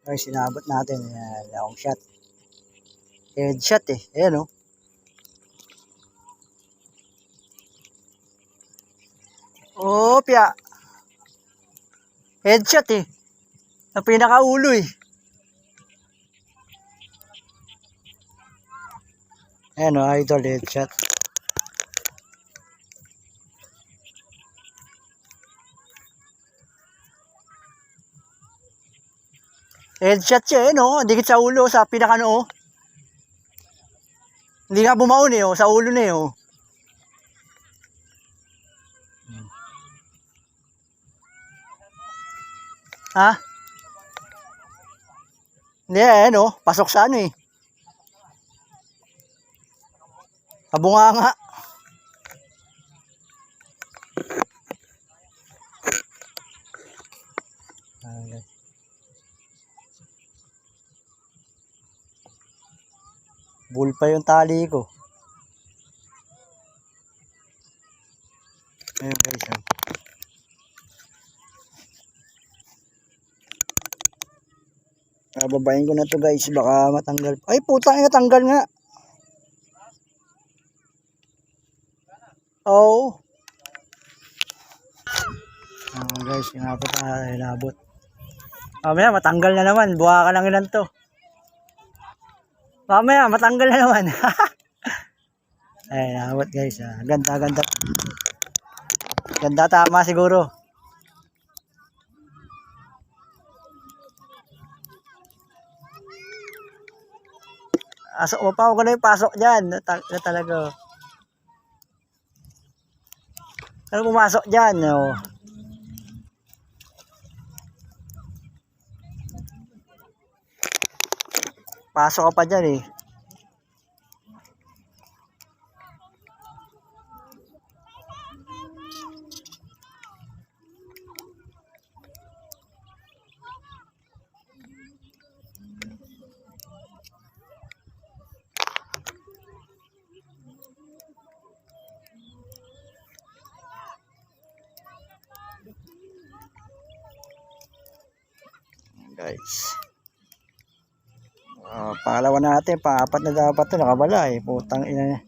Ay, sinabot natin. Ayan, long shot. Headshot eh. Ayan o. Opya. Headshot eh. Ang pinakaulo eh. Ayan o, idol, headshot. Headshot siya eh, no? Dikit sa ulo, sa pinaka-noo. Hindi nga bumaon eh, oh. Sa ulo na eh, oh. Ha? Hindi eh, no? Pasok sa ano eh. Kabunga nga. Okay. Bull pa yung tali ko. Ayun guys. Babayin ko na to guys. Baka matanggal. Ay putang ina, tanggal nga. Oo. Guys, inabot na. Inabot. Mamaya matanggal na naman. Buha ka lang ilan to. Mamaya matanggal na naman. Ay, inabot guys. Ganda, ganda. Ganda, tama siguro. Asok mo pa, huwag na yung pasok dyan. Na talaga. Ano pumasok dyan? Oh. Pasok ka pa dyan eh. Guys. Pangalawa natin, pang-apat na dapat to, nakabala eh. Putang ina.